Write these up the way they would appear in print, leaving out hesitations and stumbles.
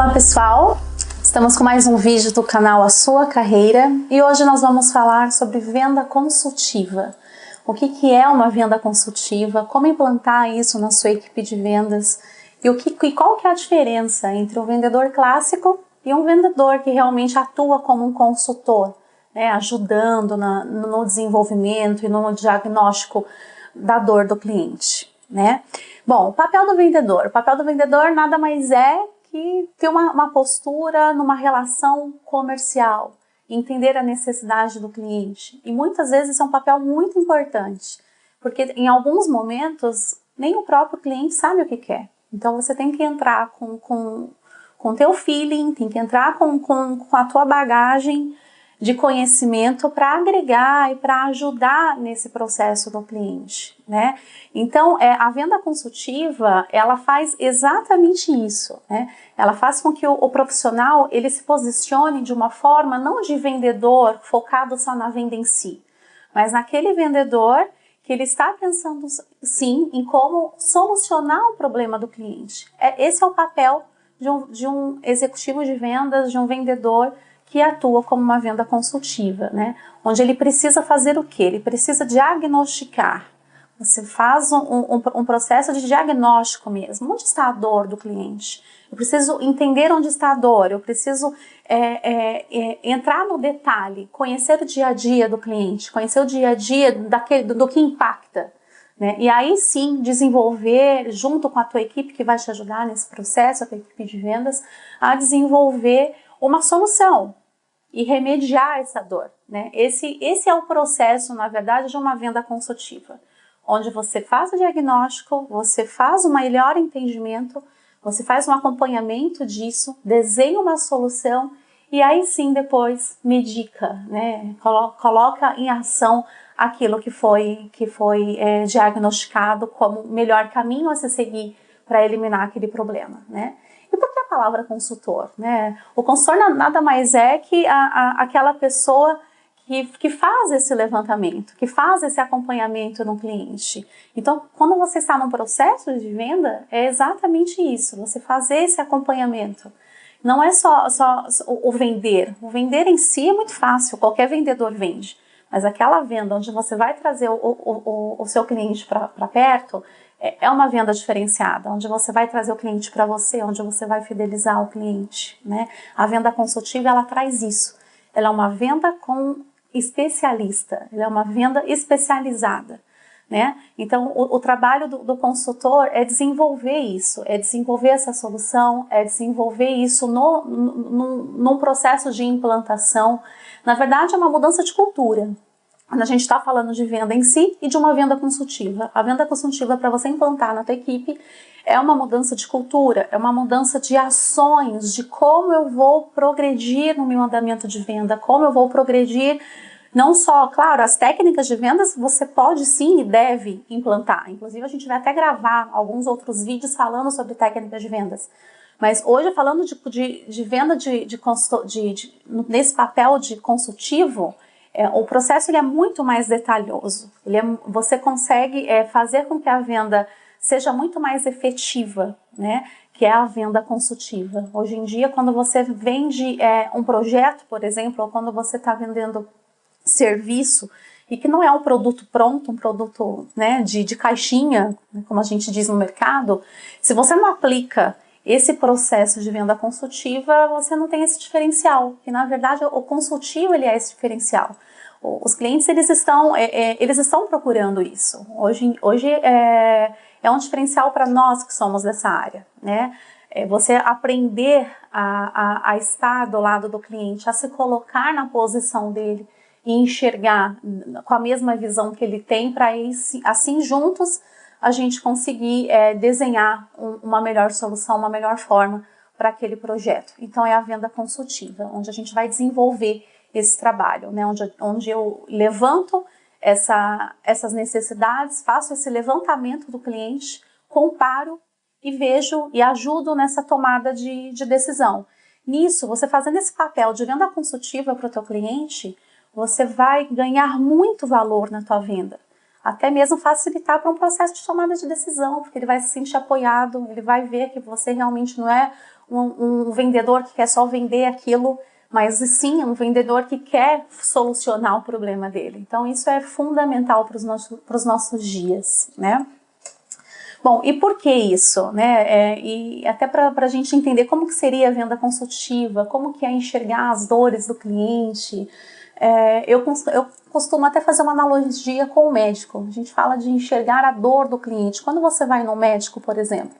Olá pessoal, estamos com mais um vídeo do canal A Sua Carreira e hoje nós vamos falar sobre venda consultiva. O que é uma venda consultiva, como implantar isso na sua equipe de vendas e qual que é a diferença entre um vendedor clássico e um vendedor que realmente atua como um consultor, né, ajudando no desenvolvimento e no diagnóstico da dor do cliente, né? Bom, o papel do vendedor nada mais é que ter uma postura numa relação comercial, entender a necessidade do cliente. E muitas vezes isso é um papel muito importante, porque em alguns momentos nem o próprio cliente sabe o que quer. Então você tem que entrar com o teu feeling, tem que entrar com a tua bagagem de conhecimento para agregar e para ajudar nesse processo do cliente, né? Então, a venda consultiva, ela faz exatamente isso, né? Ela faz com que o profissional, ele se posicione de uma forma não de vendedor focado só na venda em si, mas naquele vendedor que ele está pensando sim em como solucionar o problema do cliente. Esse é o papel de um executivo de vendas, de um vendedor que atua como uma venda consultiva, né? Onde ele precisa fazer o quê? Ele precisa diagnosticar. Você faz um processo de diagnóstico mesmo. Onde está a dor do cliente? Eu preciso entender onde está a dor, eu preciso entrar no detalhe, conhecer o dia a dia do cliente, conhecer o dia a dia do que impacta, né? E aí sim desenvolver, junto com a tua equipe que vai te ajudar nesse processo, a tua equipe de vendas, a desenvolver uma solução e remediar essa dor, né? Esse é o processo, na verdade, de uma venda consultiva, onde você faz o diagnóstico, você faz o melhor entendimento, você faz um acompanhamento disso, desenha uma solução e aí sim depois medica, né? Coloca em ação aquilo que foi diagnosticado como o melhor caminho a se seguir para eliminar aquele problema, né? E por que a palavra consultor, né? O consultor nada mais é que aquela pessoa que faz esse levantamento, que faz esse acompanhamento no cliente. Então, quando você está num processo de venda, é exatamente isso, você fazer esse acompanhamento. Não é só o vender. O vender em si é muito fácil, qualquer vendedor vende. Mas aquela venda onde você vai trazer o seu cliente para perto, é uma venda diferenciada, onde você vai trazer o cliente para você, onde você vai fidelizar o cliente, né? A venda consultiva, ela traz isso. Ela é uma venda com especialista, ela é uma venda especializada, né? Então, o trabalho do consultor é desenvolver isso, é desenvolver essa solução, é desenvolver isso num processo de implantação. Na verdade, é uma mudança de cultura. Quando a gente está falando de venda em si e de uma venda consultiva. A venda consultiva, para você implantar na tua equipe, é uma mudança de cultura, é uma mudança de ações, de como eu vou progredir no meu andamento de venda, como eu vou progredir, não só, claro, as técnicas de vendas você pode sim e deve implantar. Inclusive, a gente vai até gravar alguns outros vídeos falando sobre técnicas de vendas. Mas hoje, falando de venda nesse papel de consultivo, o processo ele é muito mais detalhoso. Você consegue fazer com que a venda seja muito mais efetiva, né? Que é a venda consultiva. Hoje em dia, quando você vende um projeto, por exemplo, ou quando você está vendendo serviço, e que não é um produto pronto, um produto, né, de caixinha, como a gente diz no mercado, se você não aplica esse processo de venda consultiva, você não tem esse diferencial. E na verdade o consultivo ele é esse diferencial. Os clientes eles estão procurando isso. Hoje é um diferencial para nós que somos dessa área, né? Você aprender a estar do lado do cliente, a se colocar na posição dele e enxergar com a mesma visão que ele tem, para assim juntos a gente conseguir desenhar uma melhor solução, uma melhor forma para aquele projeto. Então é a venda consultiva, onde a gente vai desenvolver esse trabalho, né? Onde eu levanto essas necessidades, faço esse levantamento do cliente, comparo e vejo e ajudo nessa tomada de decisão. Nisso, você fazendo esse papel de venda consultiva para o teu cliente, você vai ganhar muito valor na tua venda. até mesmo facilitar para um processo de tomada de decisão, porque ele vai se sentir apoiado, ele vai ver que você realmente não é um vendedor que quer só vender aquilo, mas sim um vendedor que quer solucionar o problema dele. Então isso é fundamental para os nossos dias, né? Bom, e por que isso, né? E até para a gente entender como que seria a venda consultiva, como que é enxergar as dores do cliente. Eu costumo até fazer uma analogia com o médico. A gente fala de enxergar a dor do cliente. Quando você vai no médico, por exemplo,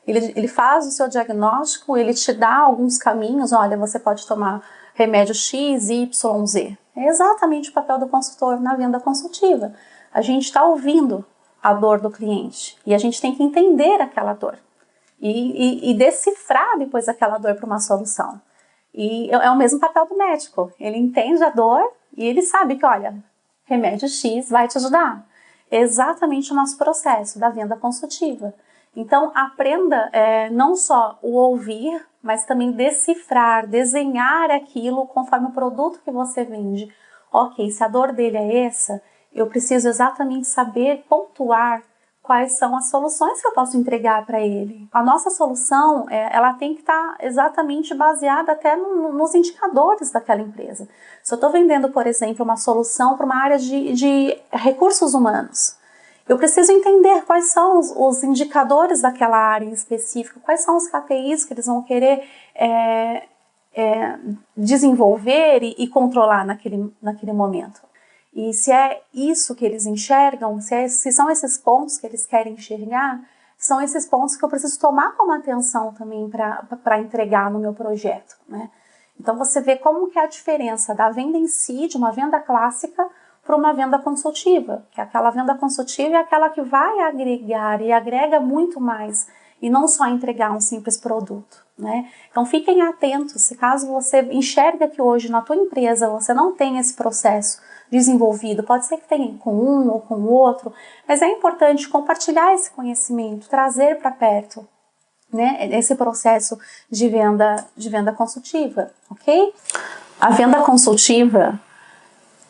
ele faz o seu diagnóstico, ele te dá alguns caminhos, olha, você pode tomar remédio X, Y, Z. É exatamente o papel do consultor na venda consultiva. A gente está ouvindo a dor do cliente e a gente tem que entender aquela dor e decifrar depois aquela dor para uma solução. E é o mesmo papel do médico, ele entende a dor e ele sabe que, olha, remédio X vai te ajudar. É exatamente o nosso processo da venda consultiva. Então aprenda não só o ouvir, mas também decifrar, desenhar aquilo conforme o produto que você vende. Ok, se a dor dele é essa, eu preciso exatamente saber pontuar quais são as soluções que eu posso entregar para ele. A nossa solução, ela tem que estar exatamente baseada até nos indicadores daquela empresa. Se eu estou vendendo, por exemplo, uma solução para uma área de recursos humanos, eu preciso entender quais são os indicadores daquela área em específico, quais são os KPIs que eles vão querer desenvolver e controlar naquele momento. E se é isso que eles enxergam, se são esses pontos que eles querem enxergar, são esses pontos que eu preciso tomar como atenção também para entregar no meu projeto, né? Então você vê como que é a diferença da venda em si, de uma venda clássica, para uma venda consultiva, que aquela venda consultiva é aquela que vai agregar e agrega muito mais, e não só entregar um simples produto, né? Então fiquem atentos, se caso você enxerga que hoje na tua empresa você não tem esse processo desenvolvido, pode ser que tenha com um ou com o outro, mas é importante compartilhar esse conhecimento, trazer para perto, né, esse processo de venda consultiva, ok? A venda consultiva,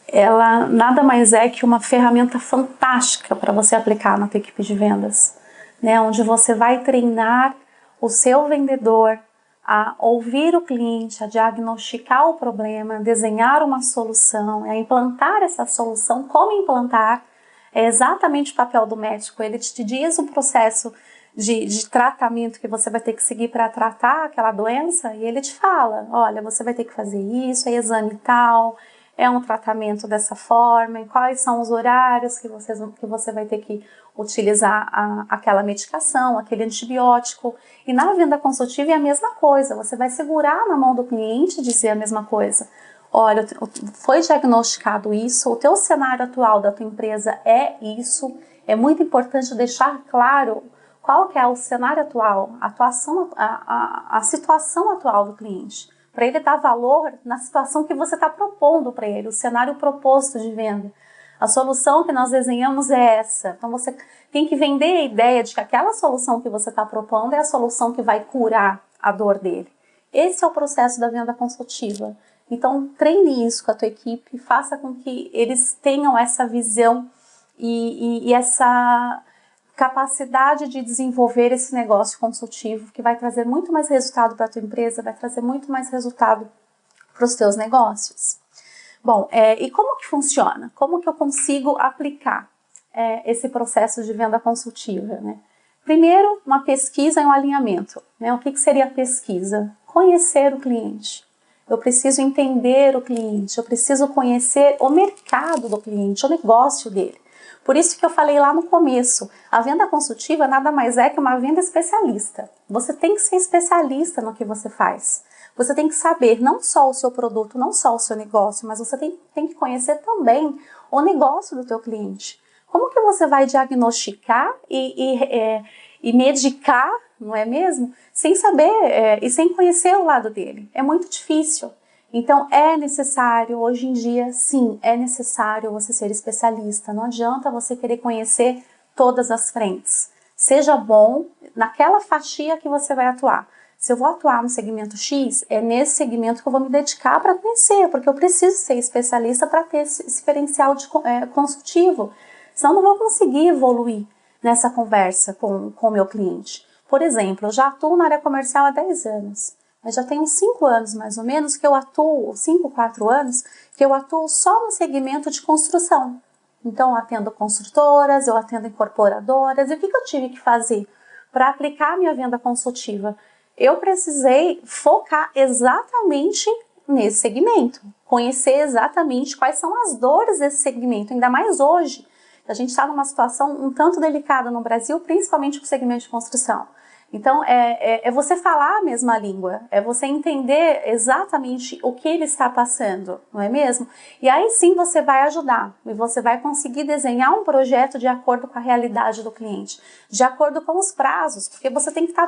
ela nada mais é que uma ferramenta fantástica para você aplicar na tua equipe de vendas, né, onde você vai treinar o seu vendedor a ouvir o cliente, a diagnosticar o problema, desenhar uma solução, a implantar essa solução, como implantar, é exatamente o papel do médico. Ele te diz um processo de tratamento que você vai ter que seguir para tratar aquela doença e ele te fala, olha, você vai ter que fazer isso, é exame tal, é um tratamento dessa forma, e quais são os horários que você vai ter que utilizar aquela medicação, aquele antibiótico. E na venda consultiva é a mesma coisa, você vai segurar na mão do cliente e dizer a mesma coisa. Olha, foi diagnosticado isso, o teu cenário atual da tua empresa é isso, é muito importante deixar claro qual que é o cenário atual, a situação atual do cliente, para ele dar valor na situação que você está propondo para ele, o cenário proposto de venda. A solução que nós desenhamos é essa. Então você tem que vender a ideia de que aquela solução que você está propondo é a solução que vai curar a dor dele. Esse é o processo da venda consultiva. Então treine isso com a tua equipe, faça com que eles tenham essa visão e essa capacidade de desenvolver esse negócio consultivo que vai trazer muito mais resultado para a tua empresa, vai trazer muito mais resultado para os teus negócios. Bom, e como que funciona? Como que eu consigo aplicar esse processo de venda consultiva, né? Primeiro, uma pesquisa e um alinhamento, né? O que seria a pesquisa? Conhecer o cliente. Eu preciso entender o cliente, eu preciso conhecer o mercado do cliente, o negócio dele. Por isso que eu falei lá no começo, a venda consultiva nada mais é que uma venda especialista. Você tem que ser especialista no que você faz. Você tem que saber não só o seu produto, não só o seu negócio, mas você tem que conhecer também o negócio do teu cliente. Como que você vai diagnosticar e medicar, não é mesmo? Sem saber e sem conhecer o lado dele. É muito difícil. Então é necessário, hoje em dia, sim, é necessário você ser especialista. Não adianta você querer conhecer todas as frentes. Seja bom naquela fatia que você vai atuar. Se eu vou atuar no segmento X, é nesse segmento que eu vou me dedicar para conhecer, porque eu preciso ser especialista para ter esse diferencial consultivo. Senão eu não vou conseguir evoluir nessa conversa com o meu cliente. Por exemplo, eu já atuo na área comercial há 10 anos, mas já tem uns 5 anos mais ou menos que eu atuo, 5, 4 anos, que eu atuo só no segmento de construção. Então eu atendo construtoras, eu atendo incorporadoras, e o que eu tive que fazer para aplicar a minha venda consultiva? Eu precisei focar exatamente nesse segmento, conhecer exatamente quais são as dores desse segmento, ainda mais hoje. A gente está numa situação um tanto delicada no Brasil, principalmente com o segmento de construção. Então, é você falar a mesma língua, é você entender exatamente o que ele está passando, não é mesmo? E aí sim você vai ajudar, e você vai conseguir desenhar um projeto de acordo com a realidade do cliente, de acordo com os prazos, porque você tem que estar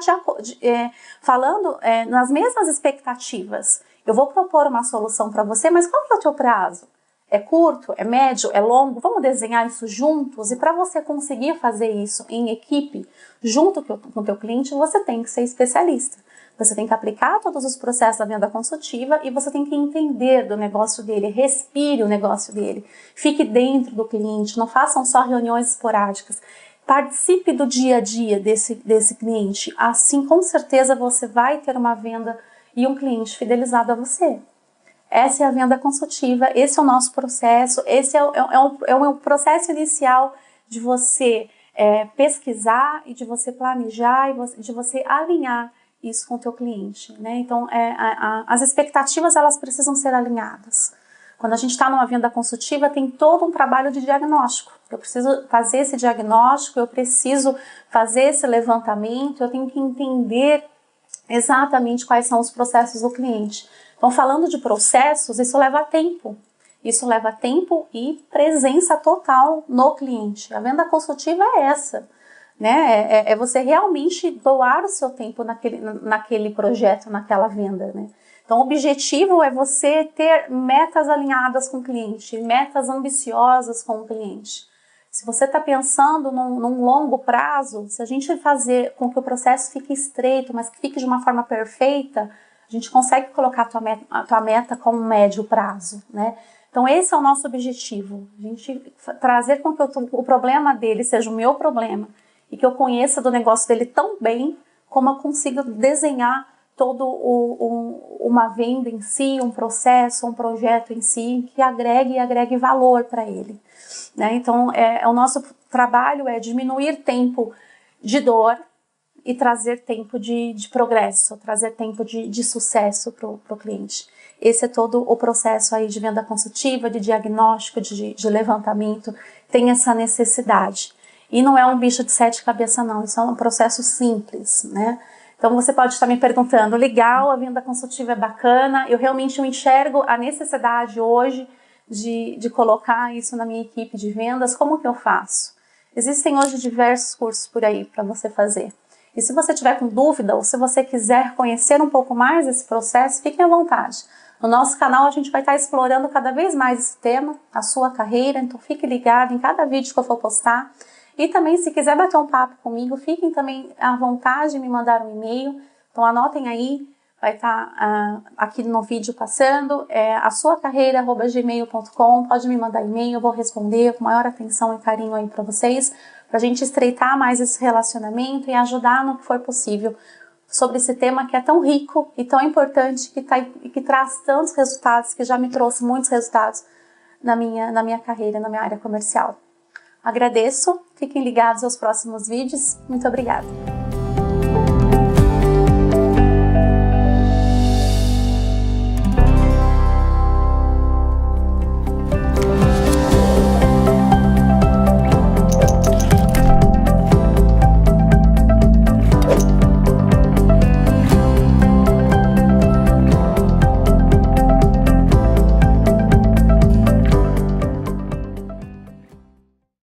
falando nas mesmas expectativas. Eu vou propor uma solução para você, mas qual que é o teu prazo? É curto? É médio? É longo? Vamos desenhar isso juntos? E para você conseguir fazer isso em equipe, junto com o teu cliente, você tem que ser especialista. Você tem que aplicar todos os processos da venda consultiva e você tem que entender do negócio dele, respire o negócio dele, fique dentro do cliente, não façam só reuniões esporádicas. Participe do dia a dia desse cliente, assim com certeza você vai ter uma venda e um cliente fidelizado a você. Essa é a venda consultiva, esse é o nosso processo, esse é o processo inicial de você pesquisar e de você planejar e de você alinhar isso com o teu cliente, né? Então, as expectativas elas precisam ser alinhadas. Quando a gente está numa venda consultiva, tem todo um trabalho de diagnóstico. Eu preciso fazer esse diagnóstico, eu preciso fazer esse levantamento, eu tenho que entender exatamente quais são os processos do cliente. Então, falando de processos, isso leva tempo. Isso leva tempo e presença total no cliente. A venda consultiva é essa, né? É você realmente doar o seu tempo naquele projeto, naquela venda, né? Então, o objetivo é você ter metas alinhadas com o cliente, metas ambiciosas com o cliente. Se você está pensando num longo prazo, se a gente fazer com que o processo fique estreito, mas que fique de uma forma perfeita, a gente consegue colocar a tua meta como médio prazo, né? Então esse é o nosso objetivo, a gente trazer com que o problema dele seja o meu problema e que eu conheça do negócio dele tão bem como eu consiga desenhar todo uma venda em si, um processo, um projeto em si que agregue valor para ele, né? Então o nosso trabalho é diminuir tempo de dor e trazer tempo de progresso, trazer tempo de sucesso para o cliente. Esse é todo o processo aí de venda consultiva, de diagnóstico, de levantamento, tem essa necessidade. E não é um bicho de 7 cabeças não, isso é um processo simples, né? Então você pode estar me perguntando, legal, a venda consultiva é bacana, eu realmente enxergo a necessidade hoje de colocar isso na minha equipe de vendas, como que eu faço? Existem hoje diversos cursos por aí para você fazer. E se você tiver com dúvida ou se você quiser conhecer um pouco mais esse processo, fiquem à vontade. No nosso canal a gente vai estar explorando cada vez mais esse tema, a sua carreira, então fique ligado em cada vídeo que eu for postar. E também se quiser bater um papo comigo, fiquem também à vontade de me mandar um e-mail. Então anotem aí, vai estar aqui no vídeo passando, asuacarreira@gmail.com, pode me mandar e-mail, eu vou responder com maior atenção e carinho aí para vocês, para a gente estreitar mais esse relacionamento e ajudar no que for possível sobre esse tema que é tão rico e tão importante, que traz tantos resultados, que já me trouxe muitos resultados na minha carreira, na minha área comercial. Agradeço, fiquem ligados aos próximos vídeos, muito obrigada!